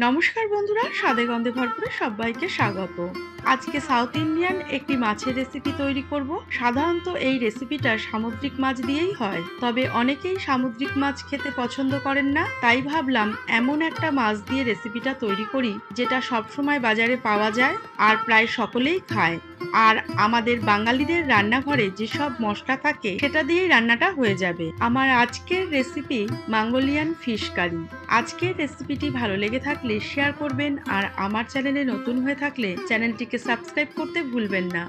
নমস্কার বন্ধুরা, স্বাদে গন্ধে ভরপুরে সবাইকে স্বাগত। আজকে সাউথ ইন্ডিয়ান একটি মাছের রেসিপি তৈরি করব। সাধারণত এই রেসিপিটা সামুদ্রিক মাছ দিয়েই হয়, তবে অনেকেই সামুদ্রিক মাছ খেতে পছন্দ করেন না। তাই ভাবলাম এমন একটা মাছ দিয়ে রেসিপিটা তৈরি করি যেটা সবসময় বাজারে পাওয়া যায় আর প্রায় সকলেই খায়। আর আমাদের বাঙালিদের রান্নাঘরে যেসব মশলা থাকে সেটা দিয়েই রান্নাটা হয়ে যাবে। আমার আজকের রেসিপি মঙ্গোলিয়ান ফিশ কারি। আজকের রেসিপিটি ভালো লেগে থাকলে শেয়ার করবেন, আর আমার চ্যানেলে নতুন হয়ে থাকলে চ্যানেলটিকে সাবস্ক্রাইব করতে ভুলবেন না।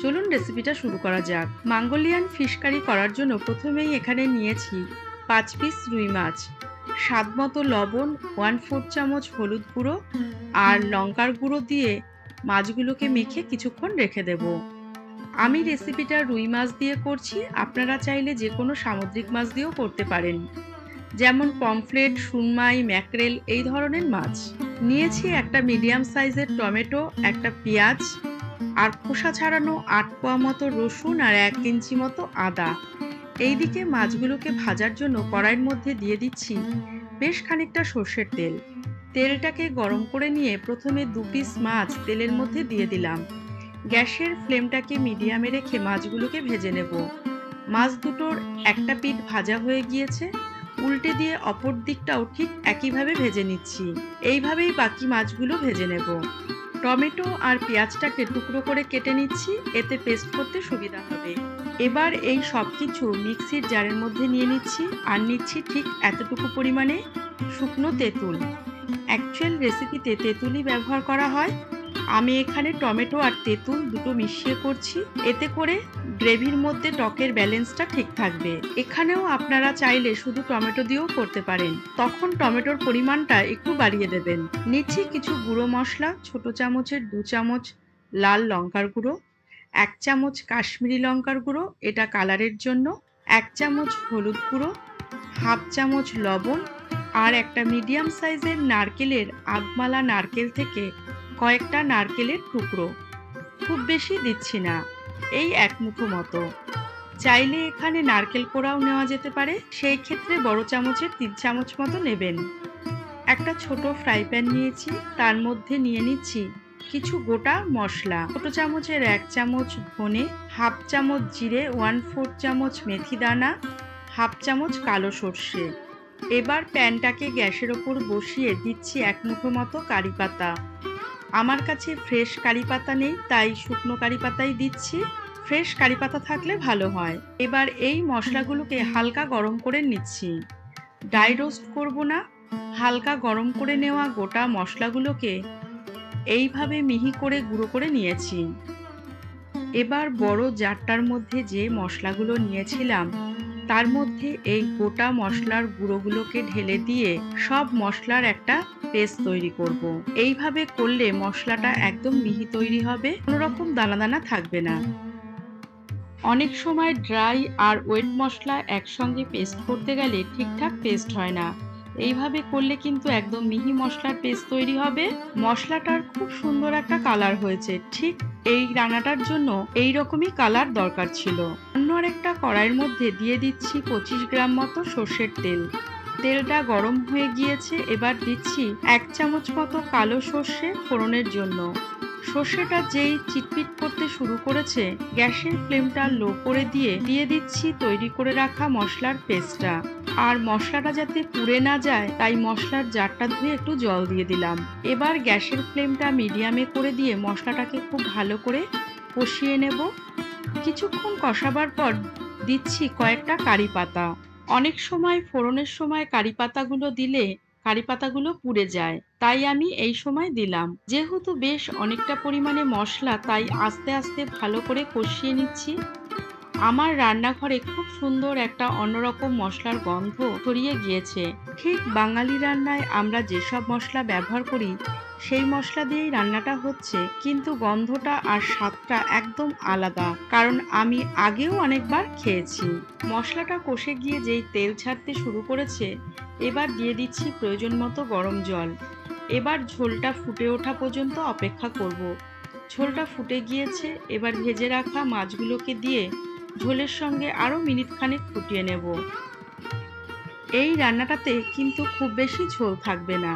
চলুন রেসিপিটা শুরু করা যাক। মঙ্গোলিয়ান ফিশ কারি করার জন্য প্রথমেই এখানে নিয়েছি 5 পিস রুই মাছ, স্বাদ মতো লবণ, 1/4 চামচ হলুদ গুঁড়ো আর লঙ্কার গুঁড়ো দিয়ে মাছগুলোকে মেখে কিছুক্ষণ রেখে দেব। আমি রেসিপিটা রুই মাছ দিয়ে করছি, আপনারা চাইলে যে কোনো সামুদ্রিক মাছ দিয়েও করতে পারেন, যেমন পমফ্রেট, সুরমাই, ম্যাকরেল এই ধরনের মাছ। নিয়েছি একটা মিডিয়াম সাইজের টমেটো, একটা পেঁয়াজ আর খোসা ছাড়ানো 8 কোয়া মতো রসুন আর 1 ইঞ্চি মতো আদা। এইদিকে মাছগুলোকে ভাজার জন্য কড়াইয়ের মধ্যে দিয়ে দিচ্ছি বেশ খানিকটা সর্ষের তেল। তেলটাকে গরম করে নিয়ে প্রথমে 2 পিস মাছ তেলের মধ্যে দিয়ে দিলাম। গ্যাসের ফ্লেমটাকে মিডিয়ামে রেখে মাছগুলোকে ভেজে নেব। মাছ দুটোর একটা পিঠ ভাজা হয়ে গিয়েছে, উল্টে দিয়ে অপর দিকটাও ঠিক একইভাবে ভেজে নিচ্ছি। এইভাবেই বাকি মাছগুলো ভেজে নেব। টমেটো আর পেঁয়াজটাকে টুকরো করে কেটে নিচ্ছি, এতে পেস্ট করতে সুবিধা হবে। এবার এই সব কিছু মিক্সির জারের মধ্যে নিয়ে নিচ্ছি, আর নিচ্ছি ঠিক এতটুকু পরিমাণে শুকনো তেঁতুল। অ্যাকচুয়াল রেসিপিতে তেঁতুলই ব্যবহার করা হয়, আমি এখানে টমেটো আর তেঁতুল দুটো মিশিয়ে করছি, এতে করে গ্রেভির মধ্যে টকের ব্যালেন্সটা ঠিক থাকবে। এখানেও আপনারা চাইলে শুধু টমেটো দিয়েও করতে পারেন, তখন টমেটোর পরিমাণটা একটু বাড়িয়ে দেবেন। নিচ্ছি কিছু গুঁড়ো মশলা, ছোট চামচের 2 চামচ লাল লঙ্কার গুঁড়ো, 1 চামচ কাশ্মীরি লঙ্কার গুঁড়ো, এটা কালারের জন্য, 1 চামচ হলুদ গুঁড়ো, হাফ চামচ লবণ আর একটা মিডিয়াম সাইজের নারকেলের আগমালা নারকেল থেকে কয়েকটা নারকেলের টুকরো। খুব বেশি দিচ্ছি না, এই 1 মুঠো মতো। চাইলে এখানে নারকেল কোড়াও নেওয়া যেতে পারে, সেই ক্ষেত্রে বড় চামচের 3 চামচ মতো নেবেন। একটা ছোট ফ্রাই প্যান নিয়েছি, তার মধ্যে নিয়ে নিচ্ছি কিছু গোটা মশলা। ছোট চামচের 1 চামচ ধনে, হাফ চামচ জিরে, 1/4 চামচ মেথি দানা, হাফ চামচ কালো সর্ষে। এবার প্যানটাকে গ্যাসের ওপর বসিয়ে দিচ্ছি 1 মুঠো মতো কারি পাতা। আমার কাছে ফ্রেশ কারি পাতা নেই, তাই শুকনো কারি পাতাই দিচ্ছি। ফ্রেশ কারি পাতা থাকলে ভালো হয়। এবার এই মশলাগুলোকে হালকা গরম করে নিচ্ছি, ড্রাই রোস্ট করব না। হালকা গরম করে নেওয়া গোটা মশলাগুলোকে এইভাবে মিহি করে গুঁড়ো করে নিয়েছি। এবার বড় জারটার মধ্যে যে মশলাগুলো নিয়েছিলাম তার মধ্যে এই গোটা মশলার গুঁড়োগুলোকে ঢেলে দিয়ে সব মশলার একটা পেস্ট তৈরি করব। এইভাবে করলে মশলাটা একদম মিহি তৈরি হবে, কোনো রকম দানা দানা থাকবে না। অনেক সময় ড্রাই আর ওয়েট মশলা একসঙ্গে পেস্ট করতে গেলে ঠিকঠাক পেস্ট হয় না। এইভাবে করলে কিন্তু একদম মিহি মশলার পেস্ট তৈরি হবে। মশলাটার খুব সুন্দর একটা কালার হয়েছে, ঠিক এই রান্নাটার জন্য এই রকমই কালার দরকার ছিল। অন্য আরেকটা কড়াইয়ের মধ্যে দিয়ে দিচ্ছি 25 গ্রাম মতো সর্ষের তেল। তেলটা গরম হয়ে গিয়েছে, এবার দিচ্ছি 1 চামচ মতো কালো সর্ষে ফোড়নের জন্য। সর্ষেটা যেই চিটপিট করতে শুরু করেছে, গ্যাসের ফ্লেমটা লো করে দিয়ে দিচ্ছি তৈরি করে রাখা মশলার পেস্টটা। আর মশলাটা যাতে পুড়ে না যায় তাই মশলার জারটা ধুয়ে একটু জল দিয়ে দিলাম। এবার গ্যাসের ফ্লেমটা মিডিয়ামে করে দিয়ে মশলাটাকে খুব ভালো করে কষিয়ে নেব। কিছুক্ষণ কষাবার পর দিচ্ছি কয়েকটা কারি পাতা। অনেক সময় ফোড়নের সময় কারি পাতাগুলো দিলে কারি পাতাগুলো পুড়ে যায়, তাই আমি এই সময় দিলাম। যেহেতু বেশ অনেকটা পরিমাণে মশলা, তাই আস্তে আস্তে ভালো করে কষিয়ে নিচ্ছি। আমার রান্নাঘরে খুব সুন্দর একটা অন্যরকম মশলার গন্ধ ছড়িয়ে গিয়েছে। ঠিক বাঙালি রান্নায় আমরা যেসব মশলা ব্যবহার করি সেই মশলা দিয়েই রান্নাটা হচ্ছে, কিন্তু গন্ধটা আর স্বাদটা একদম আলাদা, কারণ আমি আগেও অনেকবার খেয়েছি। মশলাটা কষে গিয়ে যেই তেল ছাড়তে শুরু করেছে, এবার দিয়ে দিচ্ছি প্রয়োজন মতো গরম জল। এবার ঝোলটা ফুটে ওঠা পর্যন্ত অপেক্ষা করব। ঝোলটা ফুটে গিয়েছে, এবার ভেজে রাখা মাছগুলোকে দিয়ে ঝোলের সঙ্গে আরও মিনিট খানেক ফুটিয়ে নেব। এই রান্নাটাতে কিন্তু খুব বেশি ঝোল থাকবে না,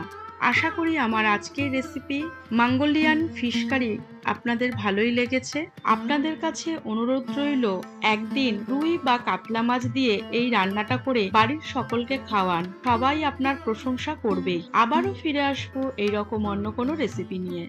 আশা করি আমার আজকের রেসিপি মঙ্গোলিয়ান ফিশ কারি আপনাদের ভালোই লেগেছে। আপনাদের কাছে অনুরোধ রইল, একদিন রুই বা কাতলা মাছ দিয়ে এই রান্নাটা করে বাড়ির সকলকে খাওয়ান, সবাই আপনার প্রশংসা করবেই। আবারও ফিরে আসবো এইরকম অন্য কোনো রেসিপি নিয়ে।